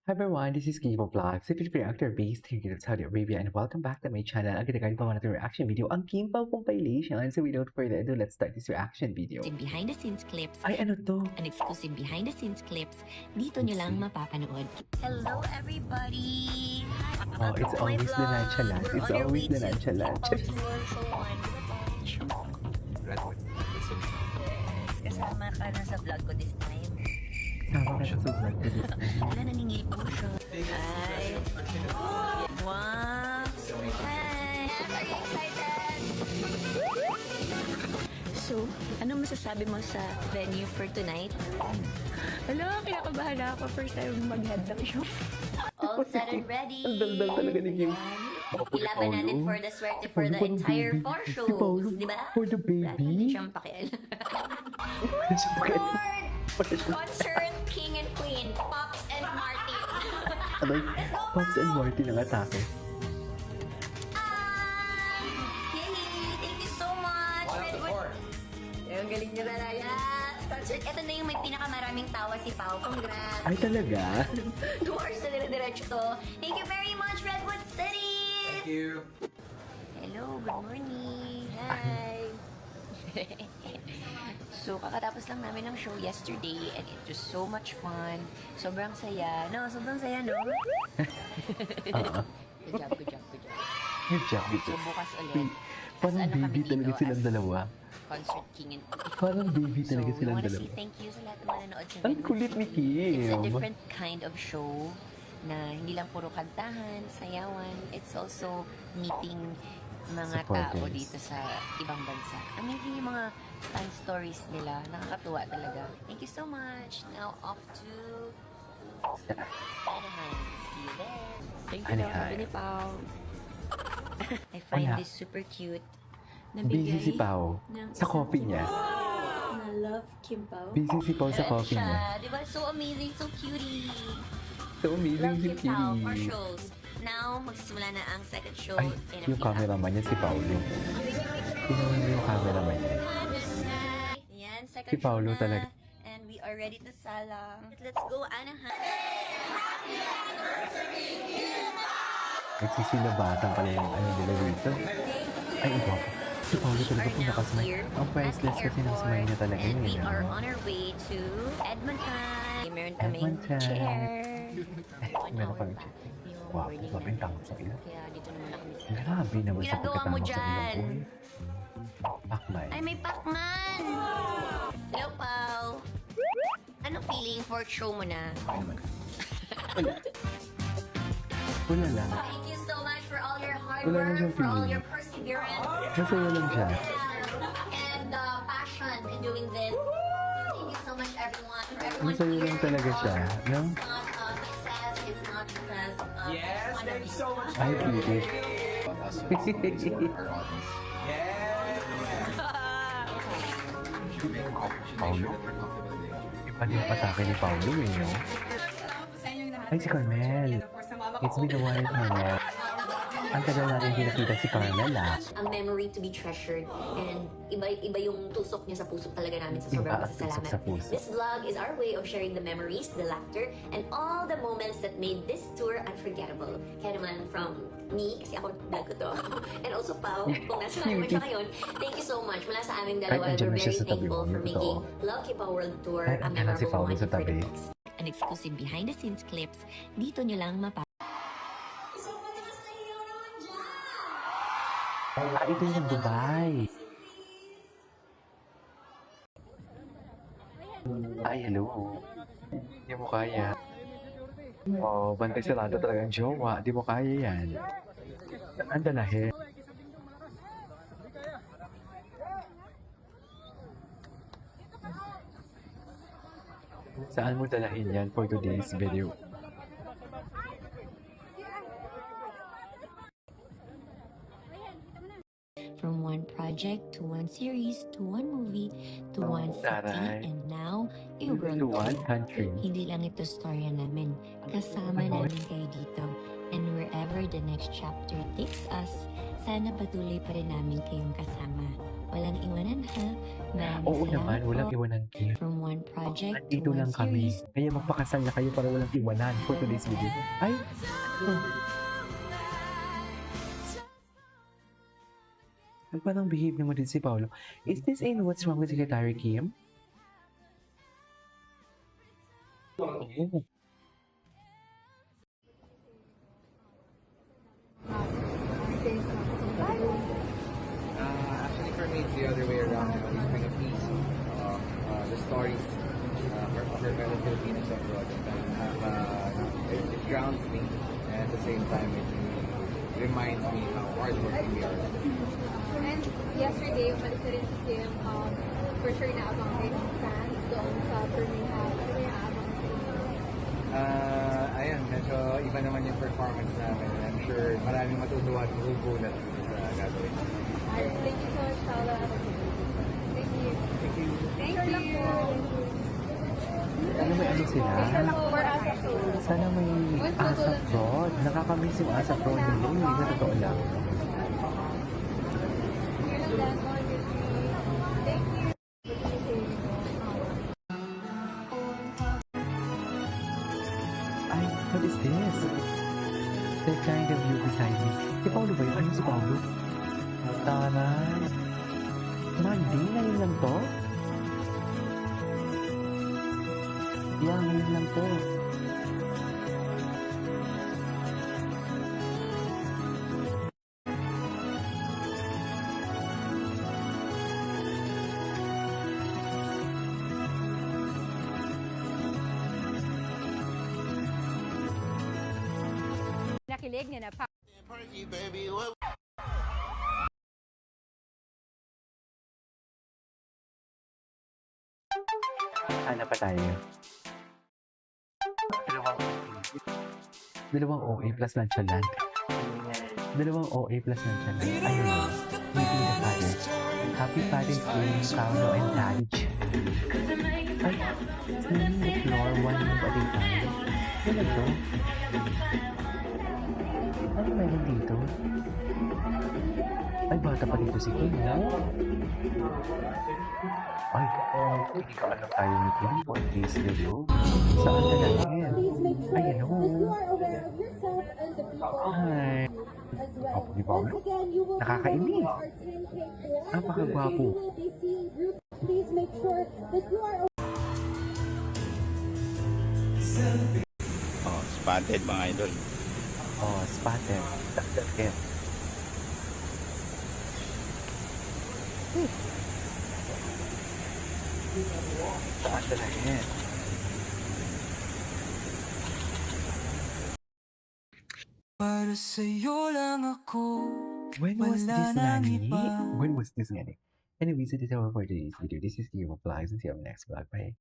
Hi everyone, this is Kibo Vlogs, a Filipino actor based here in Saudi Arabia, and welcome back to my channel. Agad pa natin reaction video ang Kimbao compilation. So without further ado, let's start this reaction video. Behind the scenes clips. Ay, ano to? An exclusive behind the scenes clips. Dito nyo lang mapapanood. Hello everybody! Oh, it's always the nonchalant. It's always the nonchalant. Kasama ka na sa vlog ko this time. Sama ka sa vlog ko this time. Wala, naningil po siya. Hi! Wow! Hi! Very excited! So, ano masasabi mo sa venue for tonight? Hala, kinakabahan na ako. First time mag-headlock show. All set and ready! Ang daldal talaga ni Kim. Ilaban natin for the swerte for the entire 4 shows. Si Paolo, Di ba? for the Wala baby. siyang pakialam. Ano Concert King and Queen, Pops and Martin. Pops and Martin ang atake. Yay! Thank you so much! Redwood. Ang galing niya na yes! Concert, ito na yung may pinakamaraming tawa si Pao. Congrats! Ay, talaga? 2 hours na dire-diretso to. Thank you very much, Redwood City! Thank you. Hello, good morning. Hi. So, kakatapos lang namin ng show yesterday and it was so much fun. Sobrang saya. No, sobrang saya, no? Good job, good job, good job. Good job, good So, job. bukas ulit. Parang As ano baby kami talaga dito, silang as dalawa. Concert King and Queen. Parang baby So, talaga we silang wanna dalawa. say thank you sa lahat ng manonood sa Ang Redwood kulit ni City. It's a Kim. different kind of show na hindi lang puro kantahan, sayawan. It's also meeting mga tao Supporters. dito sa ibang bansa. Amazing yung mga fan stories nila. Nakakatuwa talaga. Thank you so much. Now off to Anaheim. See you there. Thank you daw, Anaheim. sabi ni Pao. I find Wala. this super cute. Busy si Pao ng sa coffee niya. Na love Kim Pao. Busy si Pao sa Ayan coffee siya. niya. Diba? So amazing, so cutie. So amazing Love si Kim Pao for Kitty. shows. Now, magsisimula na ang second show Ay, in a yung few cameraman niya si Paolo. Tingnan mo yung cameraman niya. Yan, second Si Paolo show na. talaga. And we are ready to salang. Let's go, Anaheim. Nagsisilabasan pala yung ano nila dito. Ay, iba po. Si Paolo talaga po nakasmay. Ang priceless kasi ng smile niya talaga And yun. we are ano? on our way to Edmonton. Meron kaming Edmonton. chair. Meron kami check. Yung Wow, boarding sabi yung tangos sa ilan. Kaya dito naman kami. Grabe naman sa Ginagawa mo pagkatama sa dyan? ilong ko. Pakmay. Ay, may Pacman! Hello, Pao. Anong feeling? Fourth show mo na? Wala lang. Thank you so much for all your hard Wala na work, siyang for all feeling. your perseverance, Masaya lang siya. and passion in doing this. Thank you so much, everyone. For everyone Masaya lang talaga siya. No? It's not success, it's not because of Yes, thank you so much. Ay, Kitty. Yes. Paolo? Iba din yung atake ni Paolo eh, no? Ay, si Carmel. It's been a while, Carmel. Ang tagal natin pinakita si Carmel, ah. ang memory to be treasured, and iba yung tusok niya sa puso talaga namin sa sobrang Iba ang tusok pasasalamat. sa puso. This vlog is our way of sharing the memories, the laughter, and all the moments that made this tour unforgettable. Kaya naman from me, kasi ako vlog ko to, and also Pao, kung nasa naman siya ngayon, thank you so much. Mula sa aming dalawa, Ay, andyan we're na siya very sa tabi thankful mo, for yun, making totoo. Love Kipa World Tour Ay, a andyan na si memorable Paolo one sa for tabi. the An exclusive behind the scenes clips, dito nyo lang Ah, ito yung Dubai. Ay, hello. Hindi mo kaya. Oh, bantay sarado talagang jowa. Di mo kaya yan. Ang dalahe. Saan mo dalahin yan for today's video? From one project to one series to one movie to one city taray. and now a world To one tour. country. Hindi lang ito storya namin. Kasama namin kayo dito. And wherever the next chapter takes us, sana patuloy pa rin namin kayong kasama. Walang iwanan ha. Maraming Oo salamat naman, walang po. iwanan Kim. From one project to Andito one lang kami. series. Kaya magpakasal na kayo para walang iwanan for today's video. Ay! Ano? Ang parang behave naman din si Paolo. Is this in What's Wrong with Secretary Kim? Oh. Actually, for me, it's the other way around. It's been a piece of the stories of our fellow Filipinos abroad. And it grounds me, and at the same time, it reminds me how hardworking we are. And yesterday, umalis na rin si Kim, for sure naabang rin ng fans doon sa Birmingham. Ano yung naabang sa inyo? Ayun, medyo iba naman yung performance namin. And I'm sure maraming matutuwa at magugulat sa gagawin. Thank you so much, Paula. Thank you. Thank you. Thank you. Ano may ano sila? For us as well. Sana may ASAP Prod. Nakakamiss yung ASAP Prod nila. Hindi na totoo lang. Here lang dance on your screen. Thank you. Ay, what is this? That kind of you beside me. Si Paolo ba yun? Ano si Paolo? Taray. Monday, ngayon lang to? Yeah, ngayon lang to. Nakilig niya na pa. Ano pa tayo? Dalawang OA plus nonchalant. Dalawang OA plus nonchalant. Ayun yun. Meeting the fathers. Happy Father's Day, Paolo and Taj. Ay, cleaning the floor one room at a time. Ano to? Ano meron dito? Ay, bata pa dito si Kim, no? Ay, hindi ka alam tayo ni Kim for this video. Saan ka natin? Ay, ano? Ay. Ako ni Paolo? Nakakainis. Napakagwapo. Oh, spotted mga idol. Oh, spotted. Dagdag Saan ka natin? Para sa'yo lang ako. When was Wala this nang Nani? iba. When was this Nani? Anyways, it is our for today's video. This is Theo Vlogs and see you on the next vlog. Bye.